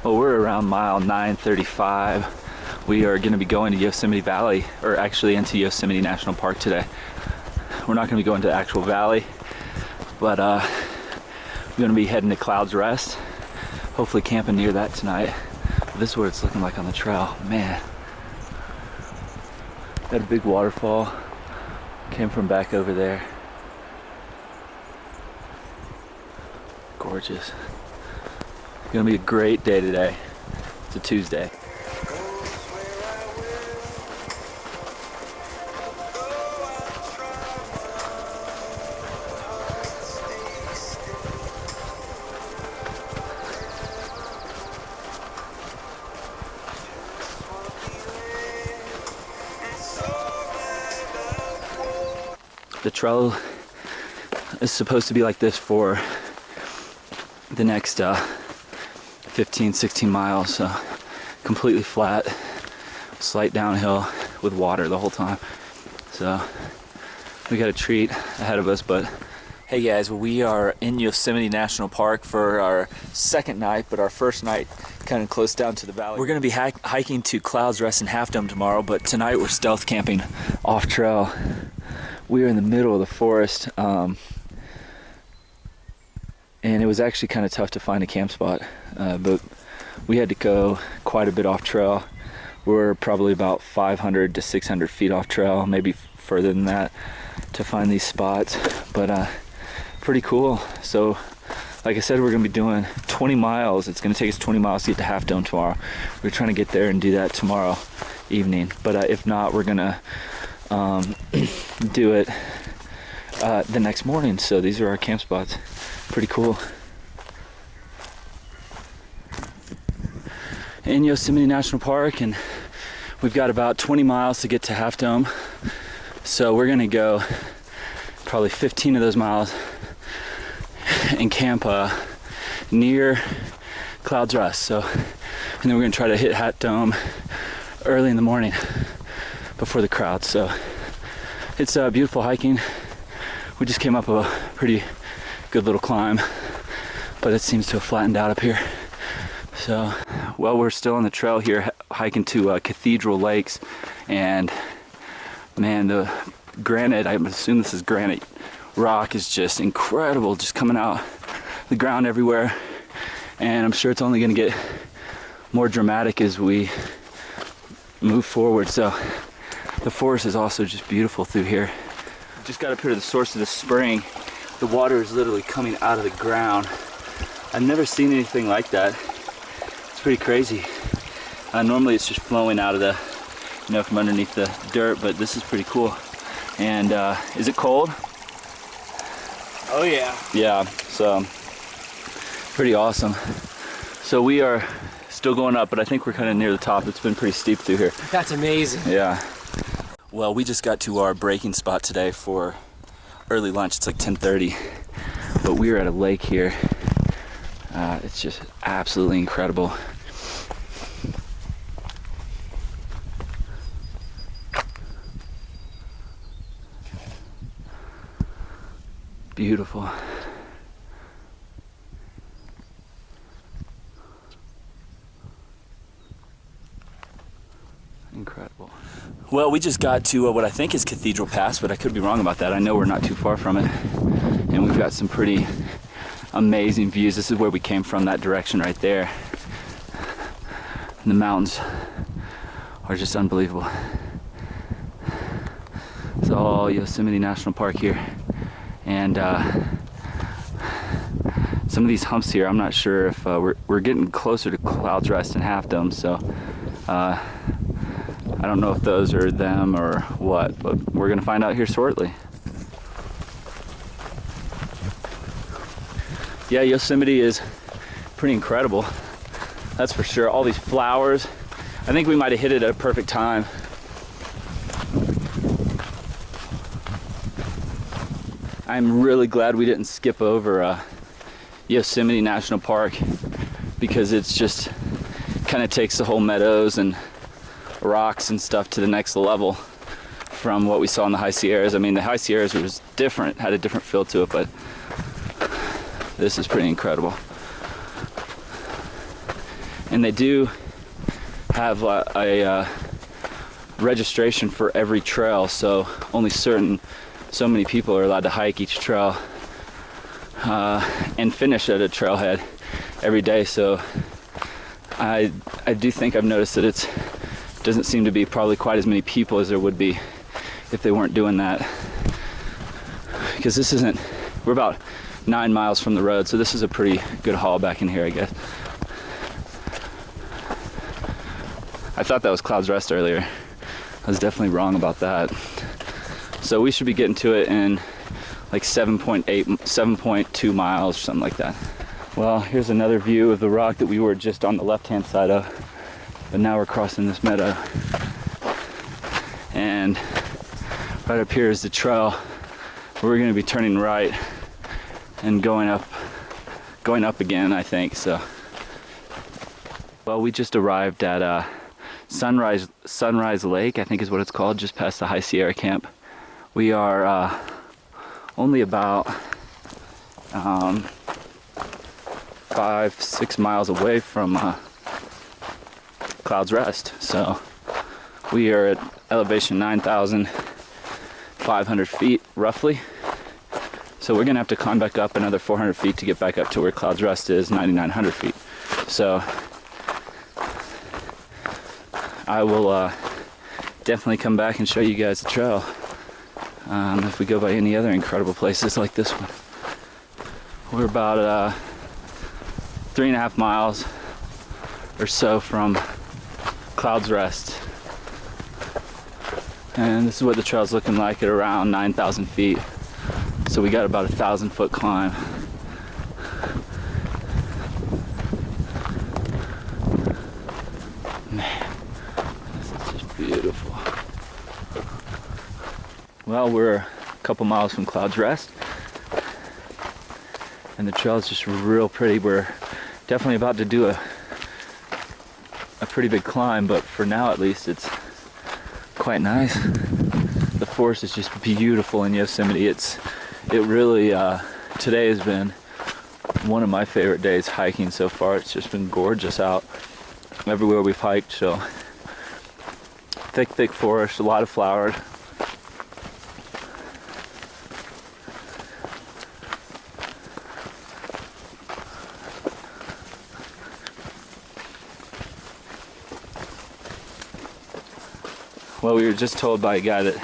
Well, we're around mile 935. We are going to be going to Yosemite Valley, or actually into Yosemite National Park today. We're not going to be going to the actual valley, but we're going to be heading to Clouds Rest. Hopefully camping near that tonight. This is what it's looking like on the trail. Man, got a big waterfall. Came from back over there. Gorgeous. It's gonna be a great day today. It's a Tuesday. The trail is supposed to be like this for the next 15, 16 miles. So completely flat, slight downhill with water the whole time. So we got a treat ahead of us. But hey guys, we are in Yosemite National Park for our second night, but our first night kind of close down to the valley. We're going to be hiking to Clouds Rest and Half Dome tomorrow, but tonight we're stealth camping off trail. We are in the middle of the forest, and it was actually kind of tough to find a camp spot, but we had to go quite a bit off trail. We're probably about 500 to 600 feet off trail, maybe further than that, to find these spots, but pretty cool. So like I said, we're going to be doing 20 miles. It's going to take us 20 miles to get to Half Dome tomorrow. We're trying to get there and do that tomorrow evening, but if not, we're going to do it the next morning. So these are our camp spots. Pretty cool. In Yosemite National Park, and we've got about 20 miles to get to Half Dome. So we're gonna go probably 15 of those miles and camp near Clouds Rest. So, and then we're gonna try to hit Half Dome early in the morning before the crowd. So it's beautiful hiking. We just came up a pretty good little climb, but it seems to have flattened out up here. So, well, we're still on the trail here hiking to Cathedral Lakes, and man, the granite, I assume this is granite rock, is just incredible, just coming out the ground everywhere. And I'm sure it's only going to get more dramatic as we move forward. So the forest is also just beautiful through here. Just got up here to the source of the spring. The water is literally coming out of the ground. I've never seen anything like that. It's pretty crazy. Normally it's just flowing out of the, from underneath the dirt, but this is pretty cool. And is it cold? Oh yeah. Yeah, so pretty awesome. So we are still going up, but I think we're kind of near the top. It's been pretty steep through here. That's amazing. Yeah. Well, we just got to our breaking spot today for early lunch. It's like 10:30, but we are at a lake here. It's just absolutely incredible. Beautiful. Incredible. Well, we just got to what I think is Cathedral Pass, but I could be wrong about that. I know we're not too far from it, and we've got some pretty amazing views. This is where we came from, that direction right there. And the mountains are just unbelievable. It's all Yosemite National Park here, and some of these humps here, I'm not sure if we're getting closer to Clouds Rest and Half Dome, so I don't know if those are them or what, but we're gonna find out here shortly. Yeah, Yosemite is pretty incredible, that's for sure. All these flowers. I think we might have hit it at a perfect time. I'm really glad we didn't skip over Yosemite National Park, because it's just kind of takes the whole meadows and rocks and stuff to the next level from what we saw in the High Sierras. I mean, the High Sierras was different, had a different feel to it, but this is pretty incredible. And they do have a registration for every trail, so only so many people are allowed to hike each trail and finish at a trailhead every day. So I do think I've noticed that it doesn't seem to be probably quite as many people as there would be if they weren't doing that, because we're about 9 miles from the road, so this is a pretty good haul back in here, I guess. I thought that was Clouds Rest earlier. I was definitely wrong about that. So we should be getting to it in like 7.2 miles or something like that. Well, here's another view of the rock that we were just on the left-hand side of, but now we're crossing this meadow. And right up here is the trail where we're going to be turning right and going up again, I think. So, well, we just arrived at Sunrise Lake, I think is what it's called, just past the High Sierra camp. We are only about 5-6 miles away from Clouds Rest. So we are at elevation 9,500 feet roughly. So we're gonna have to climb back up another 400 feet to get back up to where Clouds Rest is, 9,900 feet. So I will definitely come back and show you guys the trail if we go by any other incredible places like this one. We're about 3.5 miles or so from Clouds Rest, and this is what the trail's looking like at around 9,000 feet. So we got about 1,000-foot climb. Man, this is just beautiful. Well, we're a couple miles from Clouds Rest, and the trail is just real pretty. We're definitely about to do a pretty big climb, but for now at least it's quite nice. The forest is just beautiful in Yosemite. It really, today has been one of my favorite days hiking so far. It's just been gorgeous out everywhere we've hiked. So thick forest, a lot of flowers. Well, we were just told by a guy that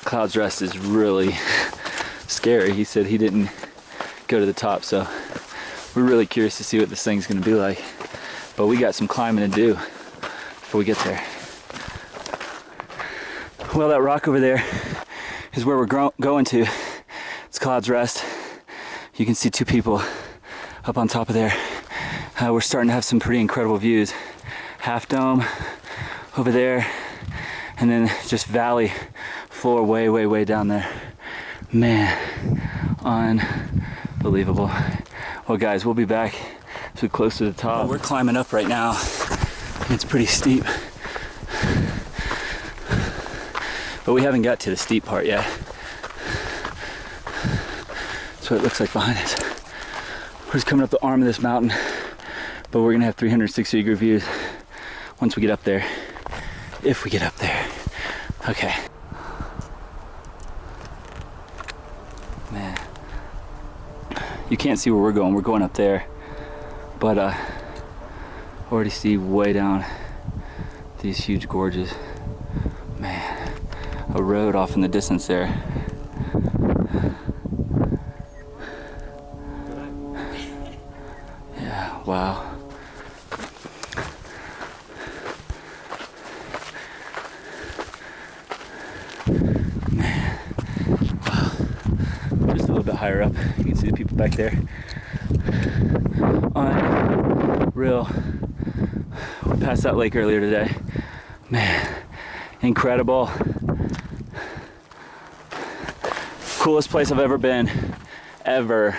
Clouds Rest is really scary. He said he didn't go to the top, so we're really curious to see what this thing's gonna be like. But we got some climbing to do before we get there. Well, that rock over there is where we're going to. It's Clouds Rest. You can see two people up on top of there. We're starting to have some pretty incredible views. Half Dome over there, and then just valley floor way down there. Man, unbelievable. Well guys, we'll be back as we close to the top. Well, we're climbing up right now. It's pretty steep, but we haven't got to the steep part yet. That's what it looks like behind us. We're just coming up the arm of this mountain, but we're gonna have 360-degree views once we get up there, if we get up there. Okay. Man, you can't see where we're going. We're going up there, but already see way down these huge gorges. Man, a road off in the distance there. Yeah, wow. Man, wow. Just a little bit higher up, you can see the people back there. Unreal. We passed that lake earlier today. Man, incredible. Coolest place I've ever been, ever.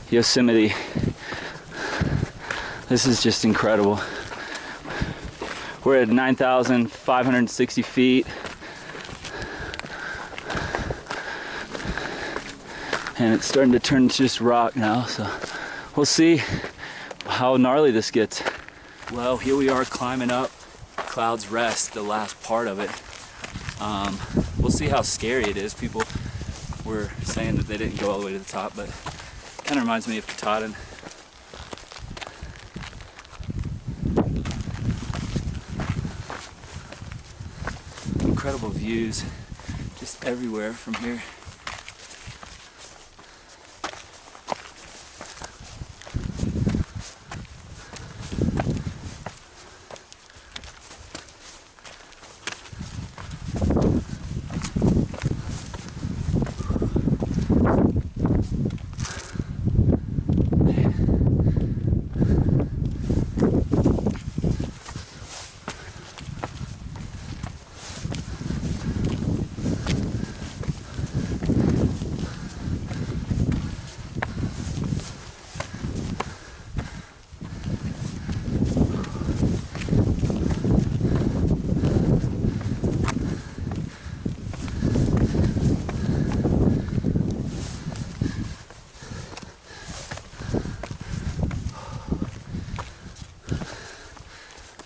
Yosemite. This is just incredible. We're at 9,560 feet. And it's starting to turn to just rock now, so we'll see. how gnarly this gets. Well, here we are climbing up Cloud's Rest, the last part of it. We'll see how scary it is. People were saying that they didn't go all the way to the top, but kind of reminds me of Katahdin. Incredible views just everywhere from here.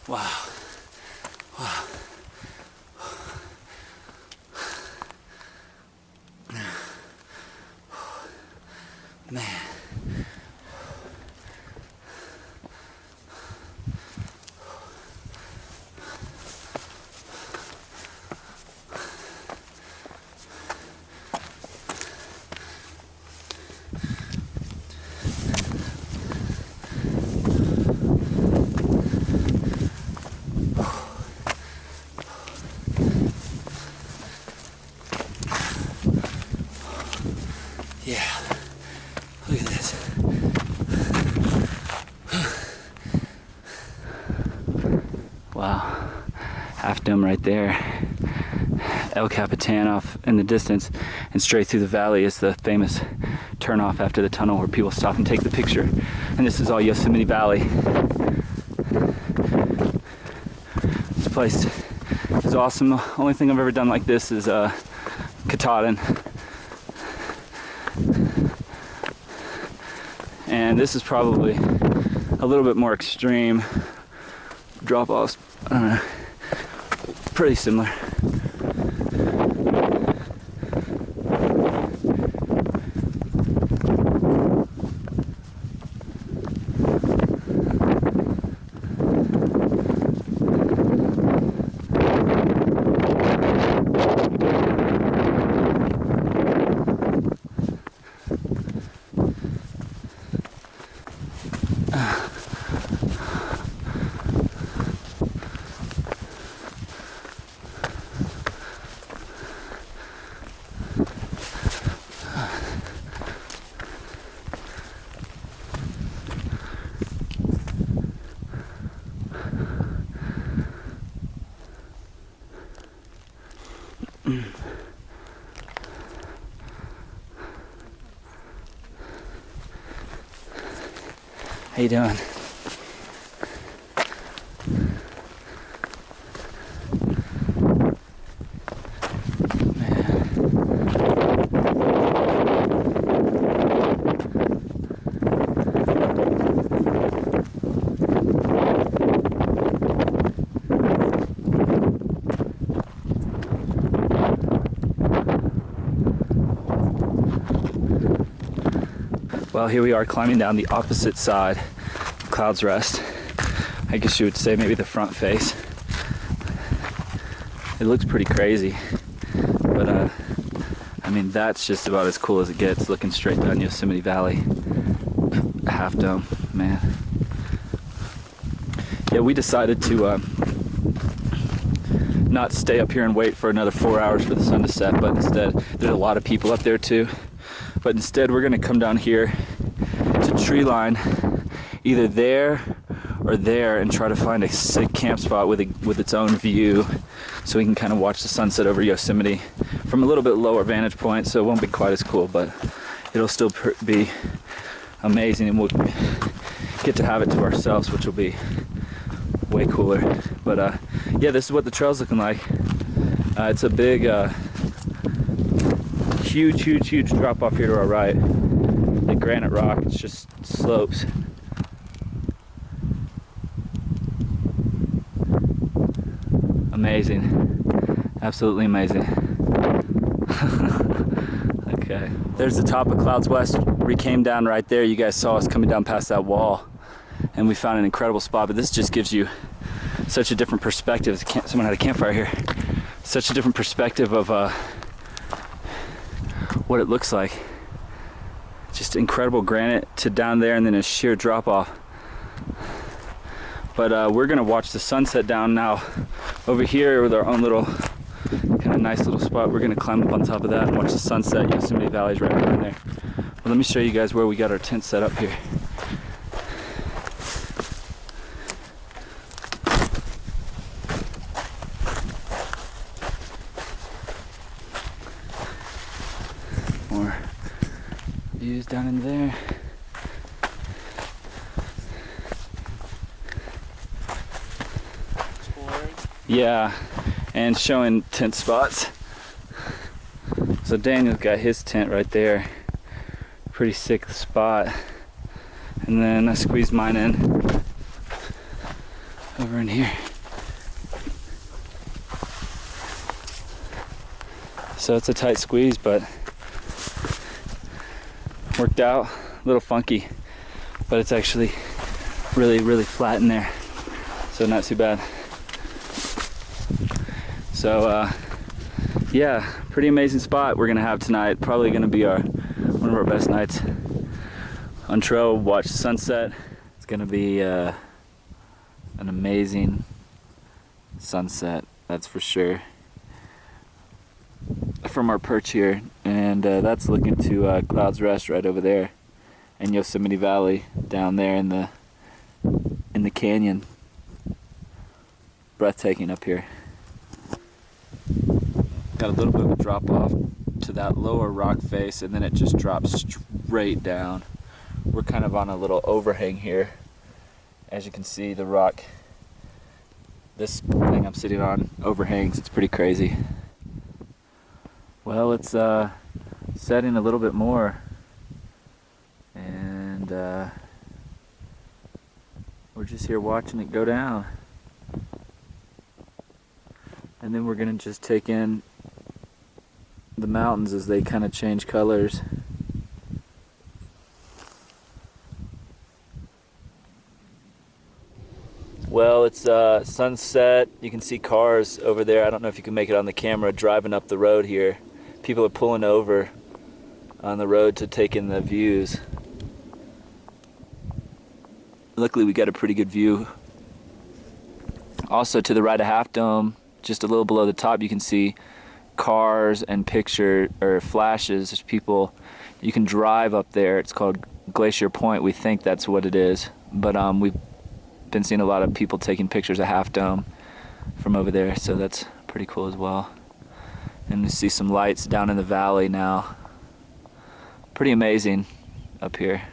Wow. Wow. Man. Yeah, look at this. Wow, Half Dome right there. El Capitan off in the distance, and straight through the valley is the famous turnoff after the tunnel where people stop and take the picture. And this is all Yosemite Valley. This place is awesome. The only thing I've ever done like this is Katahdin. And this is probably a little bit more extreme drop-offs. I don't know, pretty similar. How you doing? Well, here we are climbing down the opposite side of Cloud's Rest. I guess you would say maybe the front face. It looks pretty crazy, but I mean, that's just about as cool as it gets, looking straight down Yosemite Valley. Half Dome, man. Yeah, we decided to not stay up here and wait for another 4 hours for the sun to set, but instead, there's a lot of people up there too. But instead, we're gonna come down here to tree line, either there or there, and try to find a sick camp spot with its own view, so we can kind of watch the sunset over Yosemite from a little bit lower vantage point. So it won't be quite as cool, but it'll still be amazing, and we'll get to have it to ourselves, which will be way cooler. But yeah, this is what the trail's looking like. It's a big huge drop off here to our right. The granite rock, it's just slopes. Amazing. Absolutely amazing. Okay. There's the top of Clouds West. We came down right there. You guys saw us coming down past that wall. And we found an incredible spot. But this just gives you such a different perspective. Someone had a campfire here. Such a different perspective of what it looks like. Just incredible granite to down there and then a sheer drop off. But we're gonna watch the sunset down now over here with our own little kind of nice little spot. We're gonna climb up on top of that and watch the sunset. Yosemite Valley's right behind there. But let me show you guys where we got our tent set up here. More views down in there. Yeah, and showing tent spots. So Daniel's got his tent right there. Pretty sick spot. And then I squeezed mine in over in here. So it's a tight squeeze, but worked out. A little funky, but it's actually really, really flat in there. So not too bad. So yeah, pretty amazing spot we're gonna have tonight. Probably gonna be one of our best nights on trail. Watch the sunset. It's gonna be an amazing sunset, that's for sure, from our perch here. And that's looking to Clouds Rest right over there, and Yosemite Valley down there in the canyon. Breathtaking up here. Got a little bit of a drop off to that lower rock face, and then it just drops straight down. We're kind of on a little overhang here. As you can see, the rock, this thing I'm sitting on, overhangs. It's pretty crazy. Well, it's setting a little bit more, and we're just here watching it go down. And then we're gonna just take in the mountains as they kind of change colors. Well, it's sunset. You can see cars over there. I don't know if you can make it on the camera driving up the road here. People are pulling over on the road to take in the views. Luckily we got a pretty good view. Also to the right of Half Dome, just a little below the top, you can see cars and flashes. There's people. You can drive up there. It's called Glacier Point. We think that's what it is, but we've been seeing a lot of people taking pictures of Half Dome from over there, so that's pretty cool as well. And you see some lights down in the valley now. Pretty amazing up here.